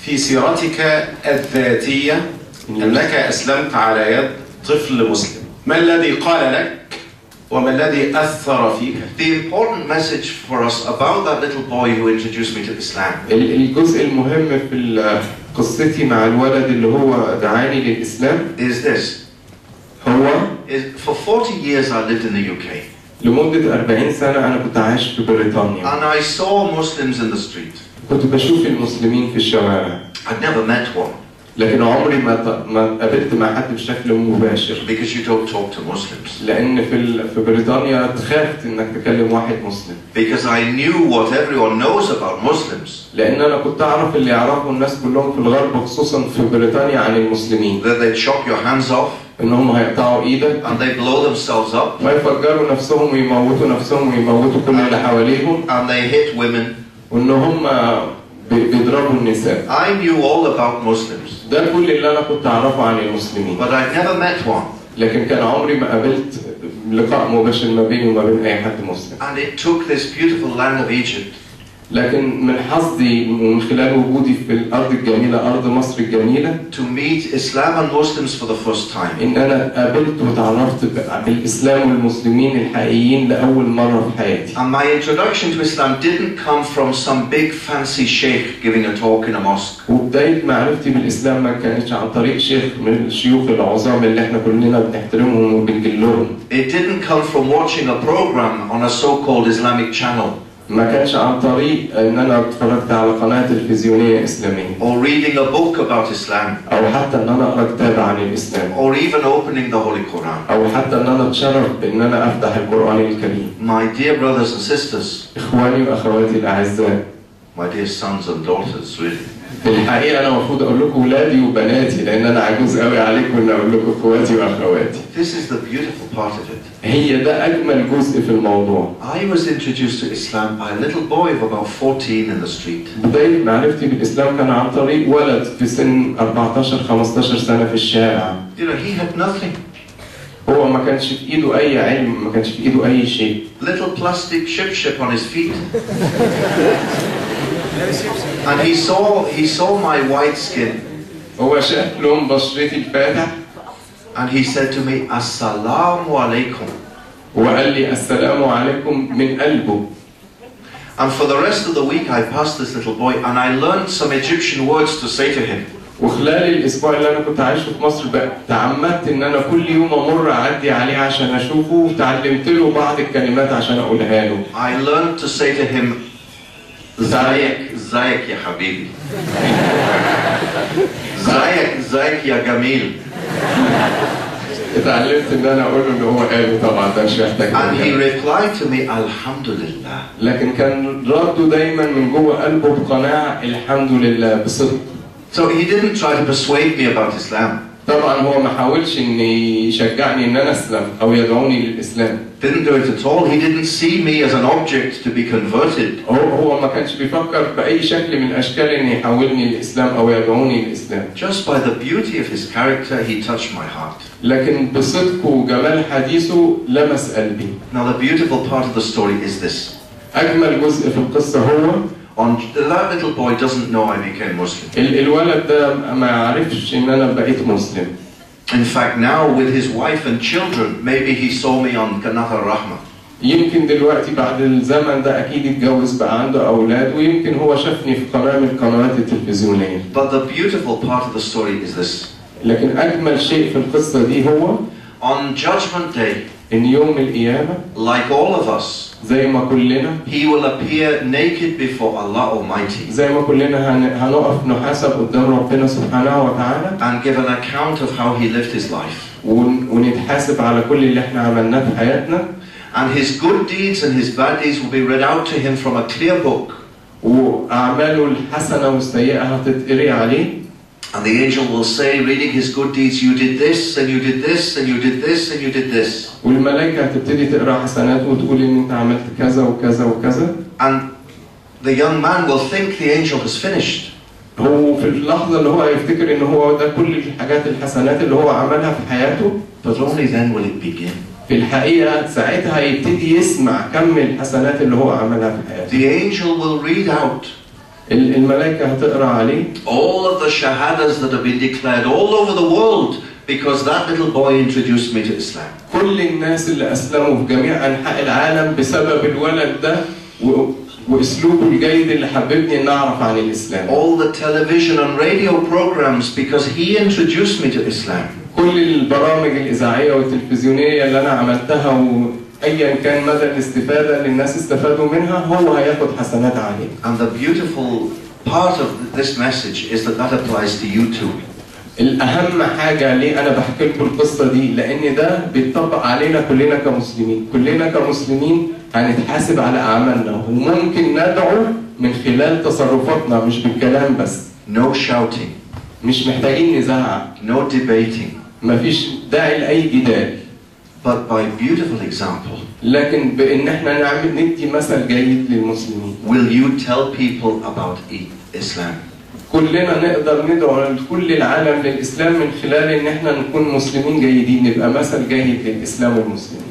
في سيرتك الذاتية أنك أسلمت على يد طفل مسلم، ما الذي قال لك وما الذي أثر فيك؟ The important message for us about that little boy who introduced me to Islam. الجزء المهم في قصتي مع الولد اللي هو دعاني للإسلام is this. هو For 40 years I lived in the UK. لمدة 40 سنة أنا كنت عايش في بريطانيا. And I saw Muslims in the street. كنت بشوف المسلمين في الشوارع. I'd never met one. لكن عمري ما قابلت مع حد بشكل مباشر. Because you don't talk to Muslims. لأن في بريطانيا تخاف إنك تكلم واحد مسلم. Because I knew what everyone knows about Muslims. لأن أنا كنت أعرف اللي يعرفه الناس كلهم في الغرب خصوصا في بريطانيا عن المسلمين. That they'd chop your hands off. إنهم هيقطعوا إيدك. And they blow themselves up. ويفجروا نفسهم ويموتوا نفسهم ويموتوا كل اللي حواليهم. And they hit women. وإنهم بيضربوا النساء. I knew all about Muslims. ده كل اللي أنا كنت أعرفه عن المسلمين. But I'd never met one. لكن كان عمري ما قابلت لقاء مباشر ما بيني وما بين أي حد مسلم. And it took this beautiful land of Egypt. لكن من حظي ومن خلال وجودي في الأرض الجميلة أرض مصر الجميلة To meet Islam and Muslims for the first time. إن أنا قابلت وتعرفت بالإسلام والمسلمين الحقيقيين لأول مرة في حياتي. And my introduction to Islam didn't come from some big fancy sheikh giving a talk in a mosque. وبداية معرفتي بالإسلام ما كانتش عن طريق شيخ من الشيوخ العظام اللي إحنا كلنا بنحترمهم وبنجلهم. It didn't come from watching a program on a so-called Islamic channel. ما كانش عن طريق ان انا اتفرجت على قناه تلفزيونيه اسلاميه. Or reading a book about Islam. او حتى ان انا اقرا كتاب عن الاسلام. Or even opening the Holy Quran. او حتى ان انا اتشرف بان انا افتح القران الكريم. My dear brothers and sisters. اخواني واخواتي الاعزاء. My dear sons and daughters, really. في الحقيقه انا المفروض اقول لكم ولادي وبناتي لان انا عجوز قوي عليكم ان اقول لكم اخواتي واخواتي. This is the beautiful part of it. هي ده اجمل جزء في الموضوع. I was introduced to Islam by a little boy of about 14 in the street. بداية معرفتي بالإسلام كان عن طريق ولد في سن 14-15 سنة في الشارع. You know, he had nothing. هو ما كانش في إيده أي علم، ما كانش في إيده أي شيء. Little plastic ship on his feet. And he saw my white skin. هو شاف لون بشرتي الفاتح. And he said to me, Assalamu alaikum. وقال لي السلام عليكم من قلبه. And for the rest of the week I passed this little boy and I learned some Egyptian words to say to him. وخلال الأسبوع اللي أنا كنت عايشه في مصر بقى تعمدت إن أنا كل يوم أمر أعدي عليه عشان أشوفه وتعلمت له بعض الكلمات عشان أقولها له. I learned to say to him, زايك يا حبيبي. زايك يا جميل. اتعلمت ان انا اقول له ان هو قاله طبعا ده مش محتاج. And he replied to me, Alhamdulillah. لكن كان رده دايما من جوه قلبه بقناعه الحمد لله بصدق. So he didn't try to persuade me about Islam. طبعا هو ما حاولش ان يشجعني ان انا اسلم او يدعوني للاسلام. Didn't do it at all. He didn't see me as an object to be converted. هو ما كانش بيفكر باي شكل من الاشكال ان يحولني للاسلام او يدعوني للاسلام. Just by the beauty of his character, he touched my heart. لكن بصدقه وجمال حديثه لمس قلبي. Now the beautiful part of the story is this. اجمل جزء في القصه هو that little boy doesn't know I became Muslim. الولد ده ما يعرفش ان انا بقيت مسلم. In fact, now with his wife and children, maybe he saw me on Qanat al-Rahma. يمكن دلوقتي بعد الزمن ده اكيد اتجوز بقى عنده اولاد ويمكن هو شافني في قناه من القنوات التلفزيونيه. But the beautiful part of the story is this. لكن اجمل شيء في القصه دي هو on Judgment Day. إن يوم القيامة Like all of us. زي ما كلنا. He will appear naked before Allah Almighty. زي ما كلنا هنقف نحاسب قدام ربنا سبحانه وتعالى. And give an account of how he lived his life. ونتحاسب على كل اللي احنا عملناه في حياتنا. And his good deeds and his bad deeds will be read out to him from a clear book. وأعماله الحسنة والسيئة هتتقري عليه. And the angel will say, reading his good deeds, you did this, and you did this, and you did this, and you did this. والملائكة هتبتدي تقرأ حسنات وتقول إن أنت عملت كذا وكذا وكذا. And the young man will think the angel has finished. هو في اللحظة اللي هو هيفتكر إن هو ده كل الحاجات الحسنات اللي هو عملها في حياته. But only then will it begin. في الحقيقة ساعتها هيبتدي يسمع كم الحسنات اللي هو عملها في حياته. The angel will read out. الملائكة هتقرأ عليه. All of the shahadas that have been declared all over the world because that little boy introduced me to Islam. كل الناس اللي أسلموا في جميع أنحاء العالم بسبب الولد ده وأسلوبه الجيد اللي حببني إن أعرف عن الإسلام. All the television and radio programs because he introduced me to Islam. كل البرامج الإذاعية والتلفزيونية اللي أنا عملتها وأيا كان مدى الاستفادة اللي الناس استفادوا منها هو هياخد حسنات عليه. And the beautiful part of this message is that that applies to you too. الأهم حاجة ليه أنا بحكي لكم القصة دي لأن ده بيتطبق علينا كلنا كمسلمين، كلنا كمسلمين هنتحاسب على أعمالنا وممكن ندعو من خلال تصرفاتنا مش بالكلام بس. No shouting. مش محتاجين نزعق. No debating. مفيش داعي لأي جدال. But by beautiful example. لكن بإن احنا ندي مثل جيد للمسلمين. Will you tell people about Islam? كلنا نقدر ندعو كل العالم للإسلام من خلال إن احنا نكون مسلمين جيدين، نبقى مثل جيد للإسلام والمسلمين.